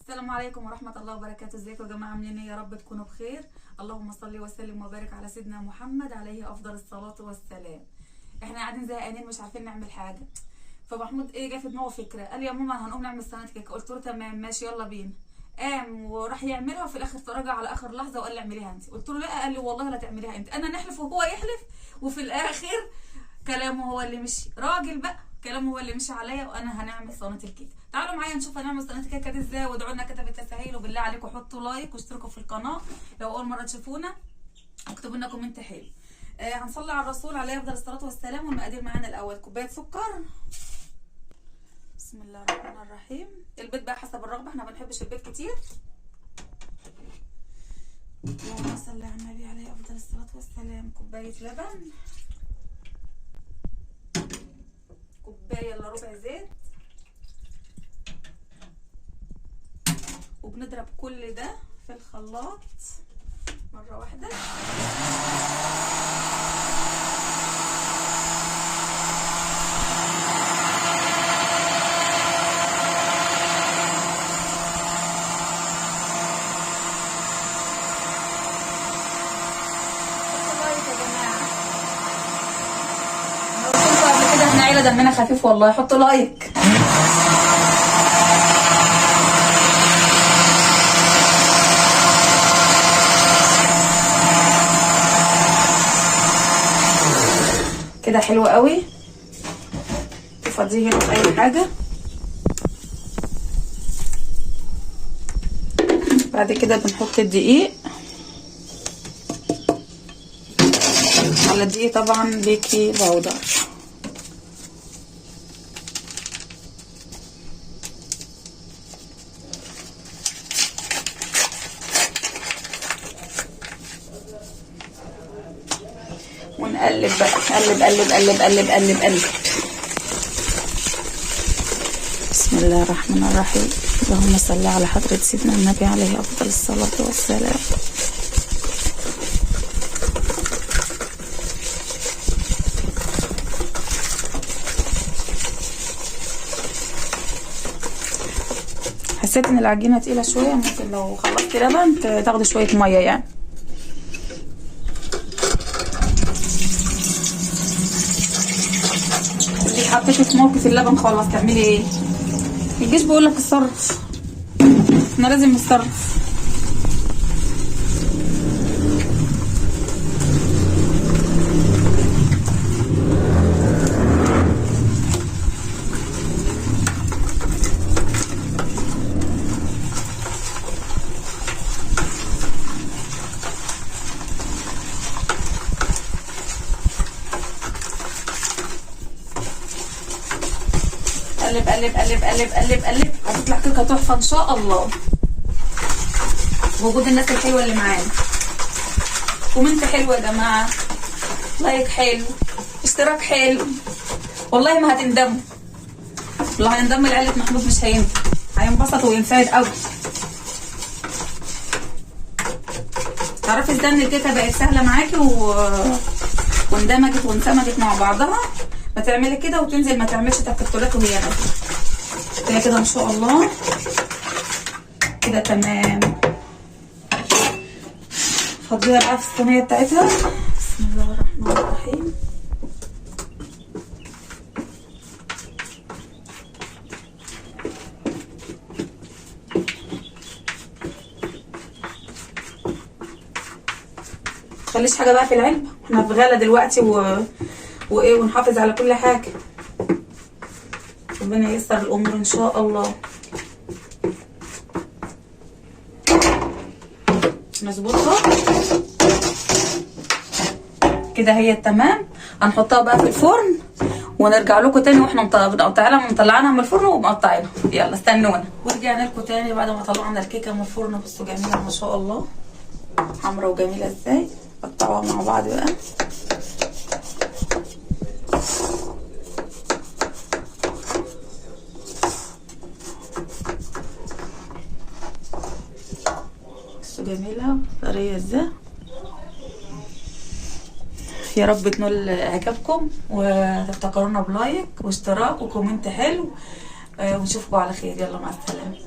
السلام عليكم ورحمة الله وبركاته. ازيكم يا جماعة؟ عاملين ايه؟ يا رب تكونوا بخير. اللهم صل وسلم وبارك على سيدنا محمد عليه افضل الصلاة والسلام. احنا قاعدين زهقانين مش عارفين نعمل حاجة، فمحمود جه في دماغه فكرة، قال يا ماما هنقوم نعمل صينية كيكة. قلت له تمام ماشي يلا بينا. قام وراح يعملها وفي الاخر تراجع على اخر لحظة وقال لي اعمليها انت. قلت له لا، قال لي والله لا تعمليها انت. انا نحلف وهو يحلف، وفي الاخر كلامه هو اللي مشي. راجل بقى كلامه هو اللي مشي عليا، وانا هنعمل صينيه الكيكه. تعالوا معايا نشوف هنعمل صينيه الكيكه دي ازاي، وادعوا لنا كده بالتسهيل، وبالله عليكم حطوا لايك واشتركوا في القناه لو اول مره تشوفونا، واكتبوا لنا كومنت حلو. هنصلي على الرسول عليه افضل الصلاه والسلام. والمقادير معانا الاول كوبايه سكر. بسم الله الرحمن الرحيم. البيض بقى حسب الرغبه، احنا ما بنحبش البيض كتير. اللهم صل على النبي عليه افضل الصلاه والسلام. كوبايه لبن، كوبايه الا ربع زيت، وبنضرب كل ده في الخلاط مره واحده. احنا عيله دمنا خفيف والله. حطوا لايك. كده حلو قوي. تفضيه هنا في اي حاجه. بعد كده بنحط الدقيق. على الدقيق طبعا بيكنج باودر. ونقلب بقى، قلب قلب قلب قلب قلب قلب. بسم الله الرحمن الرحيم. اللهم صل على حضرة سيدنا النبي عليه افضل الصلاة والسلام. حسيت ان العجينة تقيلة شوية، ممكن لو خلصت لبن تاخدي شوية مية يعني. حطيتي في موقف اللبن خلاص تعملي ايه؟ الجيش بيقولك اتصرف، احنا لازم نتصرف. قلب قلب قلب قلب قلب قلب. هتطلع كيكه تحفه ان شاء الله، بوجود الناس الحلوه اللي معانا. كومنت حلو يا جماعه، لايك حلو، اشتراك حلو، والله ما هتندموا. والله هينضم لعيله محمود مش هيندم، هينبسط وينسعد قوي. تعرفي ازاي ان الكيكه بقت سهله معاكي واندمجت وانسمجت مع بعضها؟ ما تعملي كده وتنزل، ما تعملش تكتلات وهي نازله كده كده ان شاء الله. كده تمام. فضيها بقى في الصينيه بتاعتها. بسم الله الرحمن الرحيم. متخليش حاجه بقى في العلبه، احنا في غلا دلوقتي وايه، ونحافظ على كل حاجه. ربنا ييسر الامور ان شاء الله. نظبطها كده هي تمام. هنحطها بقى في الفرن ونرجع لكم تاني واحنا مطلعينها من الفرن ومقطعينها. يلا استنونا. ورجعنا لكم تاني بعد ما طلعنا الكيكه من الفرن. بصوا جميله ما شاء الله، حمرا وجميله ازاي. قطعوها مع بعض بقى. جميلة طرية ازاي. يا رب تنول اعجابكم، وتفتكرونا بلايك واشتراك وكومنت حلو، ونشوفكم على خير. يلا مع السلامة.